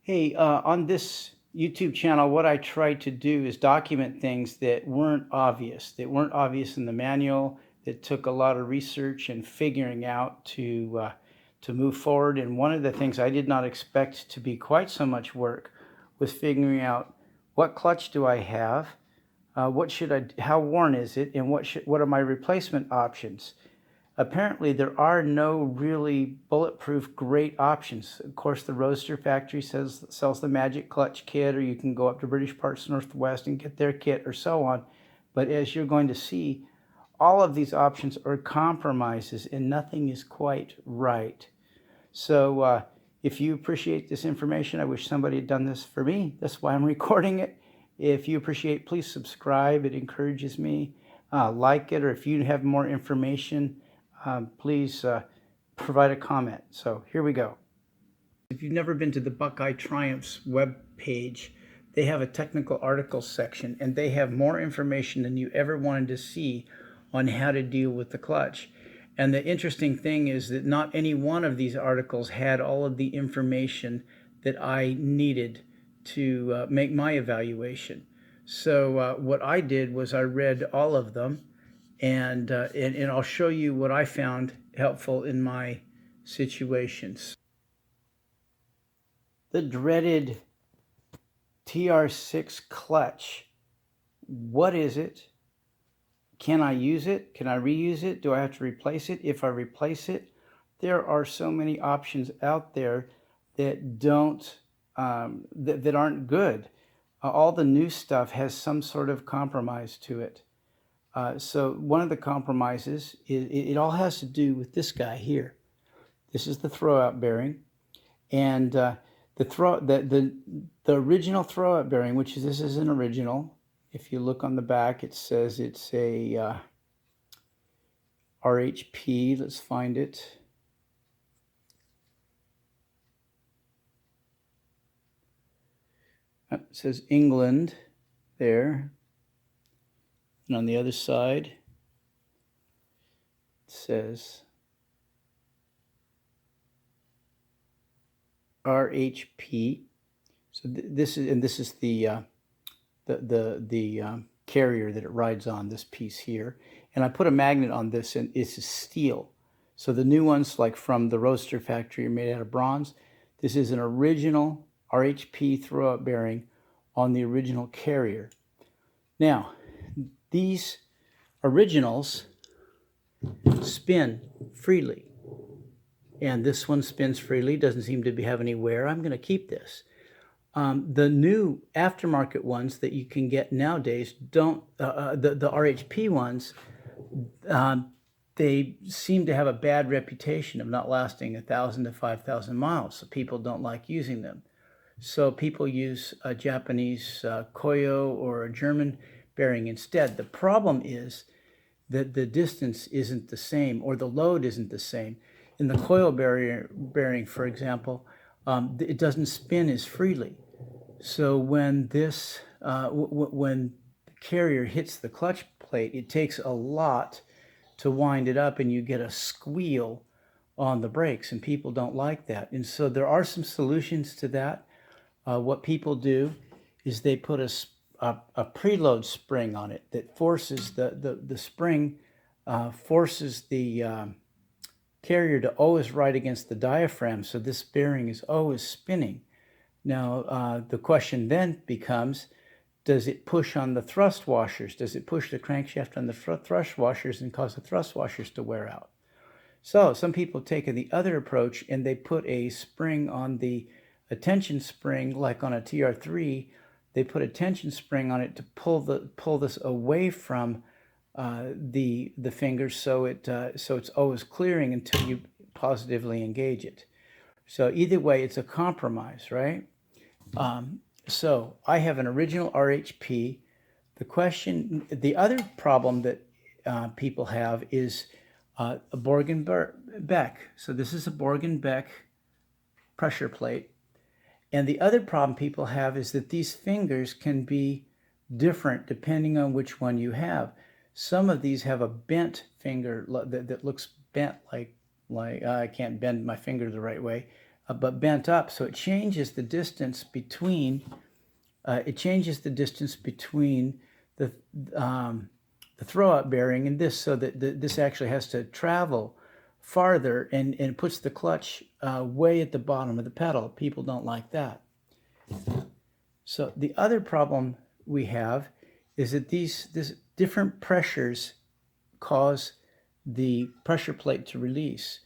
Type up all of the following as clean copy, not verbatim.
Hey, on this YouTube channel, what I tried to do is document things that weren't obvious in the manual, that took a lot of research and figuring out to move forward. And one of the things I did not expect to be quite so much work was figuring out what clutch do I have, how worn is it, and what are my replacement options. Apparently, there are no really bulletproof great options. Of course, the Roadster factory sells the Magic Clutch kit, or you can go up to British Parts Northwest and get their kit, or so on. But as you're going to see, all of these options are compromises, and nothing is quite right. So if you appreciate this information, I wish somebody had done this for me. That's why I'm recording it. If you appreciate, please subscribe. It encourages me. Like it, or if you have more information, please provide a comment. So here we go. If you've never been to the Buckeye Triumph's web page, they have a technical articles section, and they have more information than you ever wanted to see on how to deal with the clutch. And the interesting thing is that not any one of these articles had all of the information that I needed to make my evaluation. So what I did was I read all of them, and I'll show you what I found helpful in my situations. The dreaded TR6 clutch. What is it? Can I use it? Can I reuse it? Do I have to replace it? If I replace it, there are so many options out there that don't that aren't good. All the new stuff has some sort of compromise to it. So one of the compromises is it all has to do with this guy here. This is the throwout bearing, and the original throwout bearing, which this is an original. If you look on the back, it says it's a RHP. Let's find it. It says England there. And on the other side, it says RHP. So this is the carrier that it rides on, this piece here. And I put a magnet on this, and it's steel. So the new ones, like from the Roadster factory, are made out of bronze. This is an original RHP throwout bearing on the original carrier. Now, these originals spin freely, and this one spins freely, doesn't seem to have any wear. I'm going to keep this. The new aftermarket ones that you can get nowadays don't, the RHP ones, they seem to have a bad reputation of not lasting 1,000 to 5,000 miles, so people don't like using them. So people use a Japanese Koyo or a German bearing instead. The problem is that the distance isn't the same, or the load isn't the same. In the coil bearing, for example, it doesn't spin as freely. So when this, when the carrier hits the clutch plate, it takes a lot to wind it up, and you get a squeal on the brakes, and people don't like that. And so there are some solutions to that. What people do is they put a preload spring on it that forces the spring forces the carrier to always ride against the diaphragm, so this bearing is always spinning. Now the question then becomes, does it push on the thrust washers? Does it push the crankshaft on the thrust washers and cause the thrust washers to wear out? So some people take the other approach, and they put a spring on the tension spring, like on a TR3. They put a tension spring on it to pull this away from the fingers, so it's always clearing until you positively engage it. So either way, it's a compromise, right? So I have an original RHP. The other problem that people have is a Borg and Beck. So this is a Borg and Beck pressure plate. And the other problem people have is that these fingers can be different depending on which one you have. Some of these have a bent finger that looks bent, like I can't bend my finger the right way. but bent up, so it changes the distance between the the throw-out bearing and this, so that this actually has to travel farther, and it puts the clutch way at the bottom of the pedal. People don't like that. So the other problem we have is that these different pressures cause the pressure plate to release.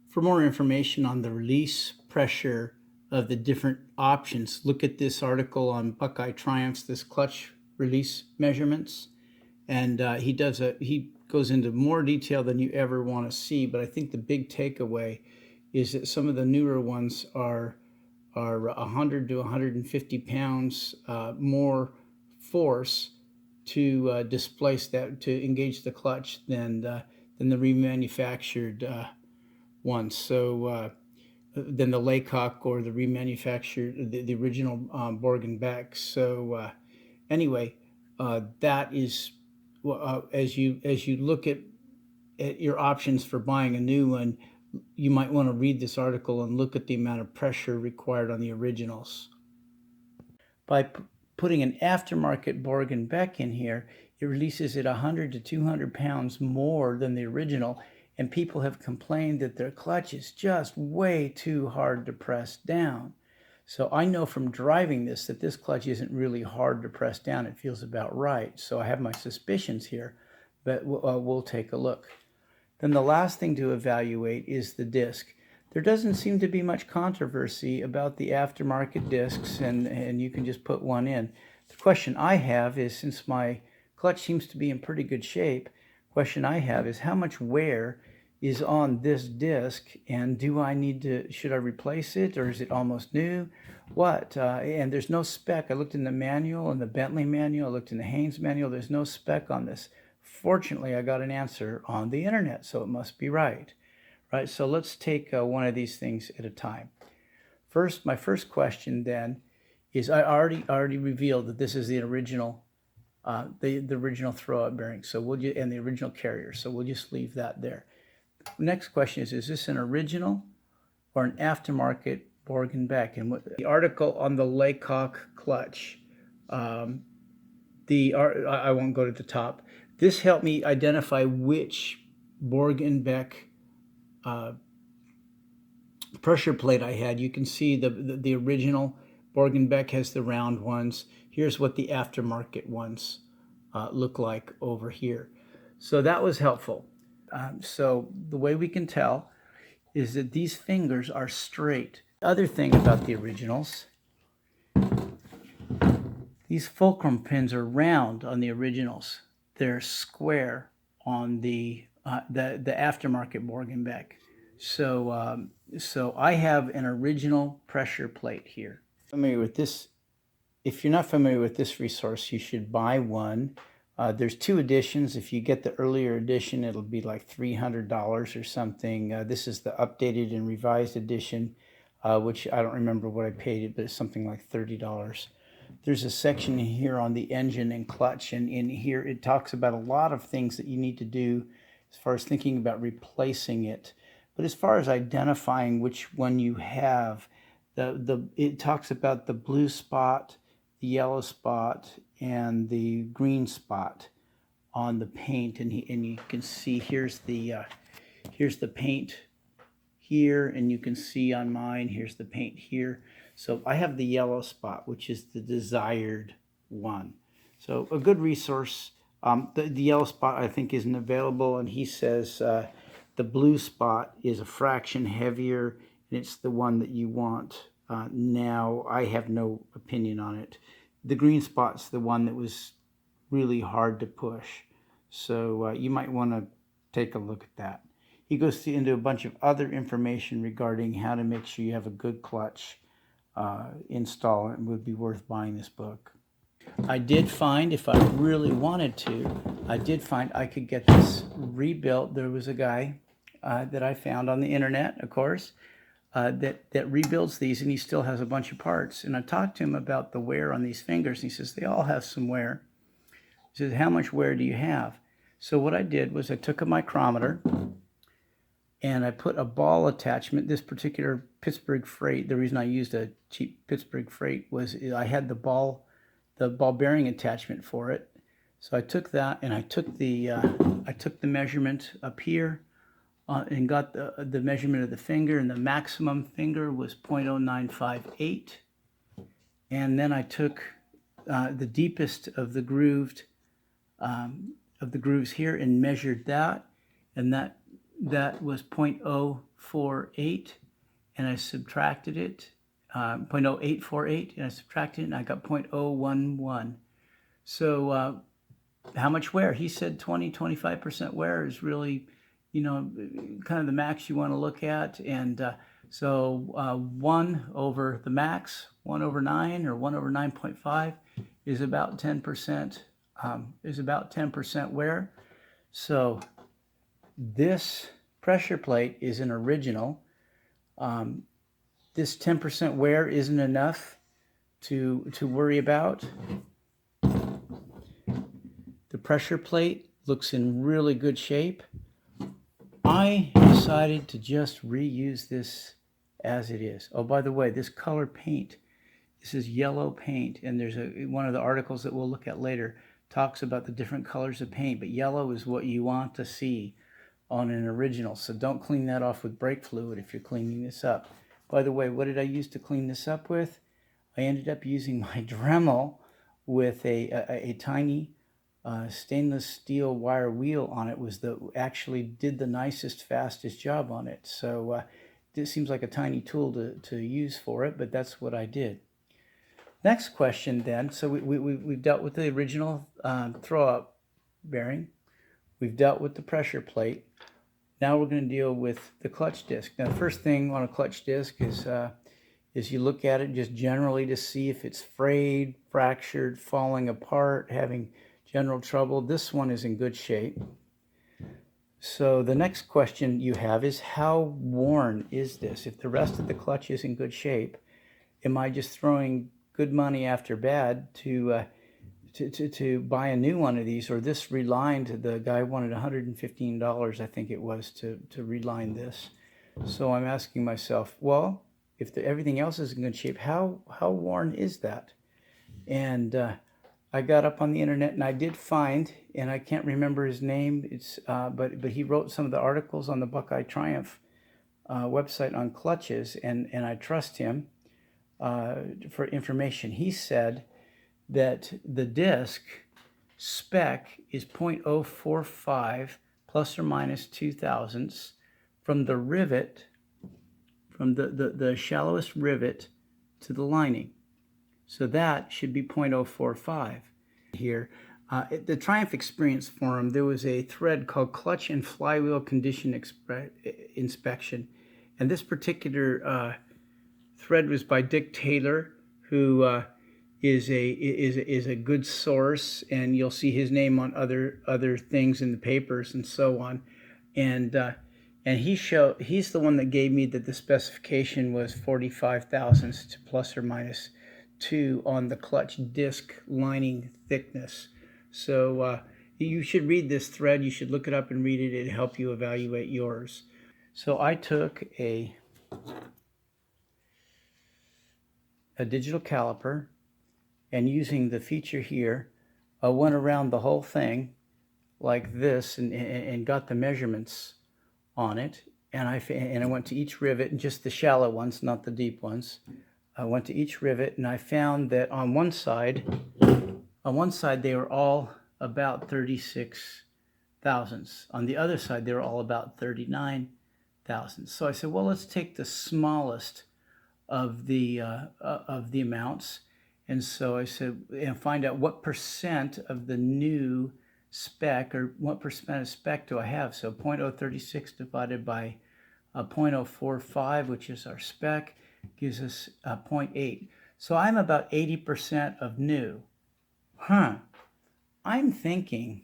For more information on the release pressure of the different options, look at this article on Buckeye Triumph's this clutch release measurements, and he goes into more detail than you ever want to see. But I think the big takeaway is that some of the newer ones are 100 to 150 pounds more force to displace that, to engage the clutch than the remanufactured ones. So than the Laycock or the remanufactured, the original Borg and Beck. So anyway, that is as you look at your options for buying a new one, you might want to read this article and look at the amount of pressure required on the originals. By putting an aftermarket Borg and Beck in here, it releases at 100 to 200 pounds more than the original, and people have complained that their clutch is just way too hard to press down. So I know from driving this that this clutch isn't really hard to press down. It feels about right. So I have my suspicions here, but we'll take a look. Then the last thing to evaluate is the disc. There doesn't seem to be much controversy about the aftermarket discs, and you can just put one in. The question I have is, since my clutch seems to be in pretty good shape, question I have is how much wear is on this disc, and should I replace it, or is it almost new? And there's no spec. I looked in the manual, in the Bentley manual, I looked in the Haynes manual, there's no spec on this. Fortunately, I got an answer on the internet, so it must be right. Right, so let's take one of these things at a time. First, my first question then is, I already revealed that this is the original, the original throw-out bearing. So and the original carrier. So we'll just leave that there. Next question is this an original or an aftermarket Borg and Beck? And the article on the Laycock clutch, I won't go to the top. This helped me identify which Borg and Beck pressure plate I had. You can see the original Borg and Beck has the round ones. Here's what the aftermarket ones look like over here. So that was helpful. So the way we can tell is that these fingers are straight. Other thing about the originals, these fulcrum pins are round on the originals. They're square on the aftermarket Borg and Beck. So so I have an original pressure plate here. Familiar with this? If you're not familiar with this resource, you should buy one. There's two editions. If you get the earlier edition, it'll be like $300 or something. This is the updated and revised edition, which I don't remember what I paid it, but it's something like $30. There's a section here on the engine and clutch, and in here it talks about a lot of things that you need to do as far as thinking about replacing it. But as far as identifying which one you have, it talks about the blue spot, the yellow spot, and the green spot on the paint, and you can see here's the paint here, and you can see on mine here's the paint here. So I have the yellow spot, which is the desired one. So a good resource. The yellow spot I think isn't available, and he says the blue spot is a fraction heavier, and it's the one that you want. Now I have no opinion on it. The green spot's the one that was really hard to push. So you might want to take a look at that. He goes into a bunch of other information regarding how to make sure you have a good clutch install. It would be worth buying this book. I did find, if I really wanted to, I could get this rebuilt. There was a guy that I found on the internet, of course, that rebuilds these, and he still has a bunch of parts. And I talked to him about the wear on these fingers, and he says they all have some wear. He says, how much wear do you have? So what I did was I took a micrometer, and I put a ball attachment. This particular Pittsburgh freight, the reason I used a cheap Pittsburgh freight was I had the ball bearing attachment for it. So I took that, and I took the measurement up here, and got the measurement of the finger, and the maximum finger was 0.0958. And then I took the deepest of the grooves here and measured that, and that was 0.048, and I subtracted it, 0.0848, and I subtracted it, and I got 0.011. So how much wear? He said 25% wear is really, kind of the max you want to look at. And so 1 over the max, 1 over 9 or 1 over 9.5 is about 10%, wear. So this pressure plate is an original. This 10% wear isn't enough to worry about. The pressure plate looks in really good shape. I decided to just reuse this as it is. Oh, by the way, this color paint, this is yellow paint, and there's one of the articles that we'll look at later talks about the different colors of paint, but yellow is what you want to see on an original. So don't clean that off with brake fluid if you're cleaning this up. By the way, what did I use to clean this up with? I ended up using my Dremel with a tiny stainless steel wire wheel on it. Actually did the nicest, fastest job on it. So this seems like a tiny tool to use for it, but that's what I did. Next question then. So we've dealt with the original throw-up bearing. We've dealt with the pressure plate. Now we're going to deal with the clutch disc. Now the first thing on a clutch disc is you look at it just generally to see if it's frayed, fractured, falling apart, having general trouble. This one is in good shape. So the next question you have is, how worn is this? If the rest of the clutch is in good shape, am I just throwing good money after bad to buy a new one of these? Or this relined, the guy wanted $115, I think it was, to reline this. So I'm asking myself, well, if everything else is in good shape, how worn is that? And I got up on the internet and I did find, and I can't remember his name, but he wrote some of the articles on the Buckeye Triumph website on clutches, and I trust him for information. He said that the disc spec is 0.045 plus or minus 0.02 from the rivet, from the shallowest rivet to the lining. So that should be 0.045 here. At the Triumph Experience Forum, there was a thread called Clutch and Flywheel Condition Inspection. And this particular thread was by Dick Taylor, who is a good source, and you'll see his name on other things in the papers and so on. And he's the one that gave me that the specification was 45 thousandths to plus or minus 2 on the clutch disc lining thickness. So you should read this thread. You should look it up and read it. It'll help you evaluate yours. So I took a digital caliper, and using the feature here, I went around the whole thing like this and got the measurements on it. And I went to each rivet, just the shallow ones, not the deep ones. I went to each rivet, and I found that on one side they were all about 36 thousandths. On the other side, they were all about 39 thousandths. So I said, well, let's take the smallest of the amounts. And so I said, and find out what percent of the new spec, or what percent of spec do I have? So 0.036 divided by 0.045, which is our spec, gives us 0.8. So I'm about 80% of new. I'm thinking,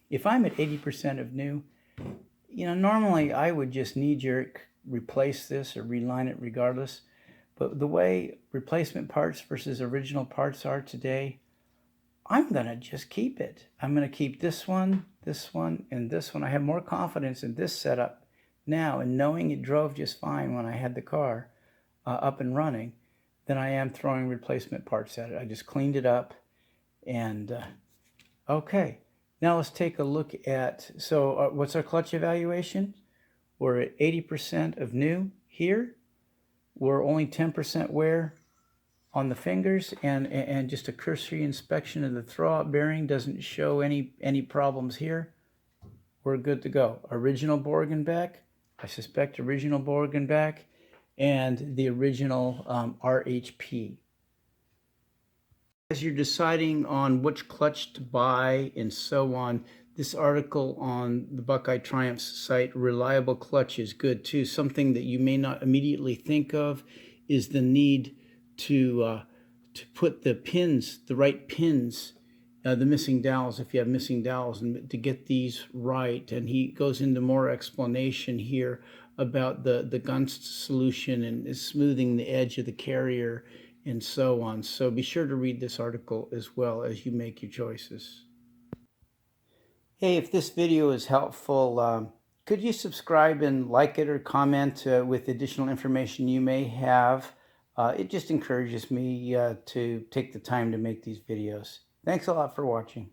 if I'm at 80% of new, normally I would just knee-jerk replace this or reline it regardless. But the way replacement parts versus original parts are today, I'm going to just keep it. I'm going to keep this one, and this one. I have more confidence in this setup now, and knowing it drove just fine when I had the car up and running, than I am throwing replacement parts at it. I just cleaned it up and okay. Now let's take a look at, so what's our clutch evaluation? We're at 80% of new here. We're only 10% wear on the fingers, and just a cursory inspection of the throwout bearing doesn't show any problems here. We're good to go. Original bore and back, I suspect original bore and back, and the original RHP. As you're deciding on which clutch to buy and so on, this article on the Buckeye Triumph's site, Reliable Clutch, is good too. Something that you may not immediately think of is the need to put the pins, the right pins, the missing dowels, if you have missing dowels, and to get these right. And he goes into more explanation here about the Gunst solution and smoothing the edge of the carrier and so on. So be sure to read this article as well as you make your choices. Hey, if this video is helpful, could you subscribe and like it or comment with additional information you may have? It just encourages me to take the time to make these videos. Thanks a lot for watching.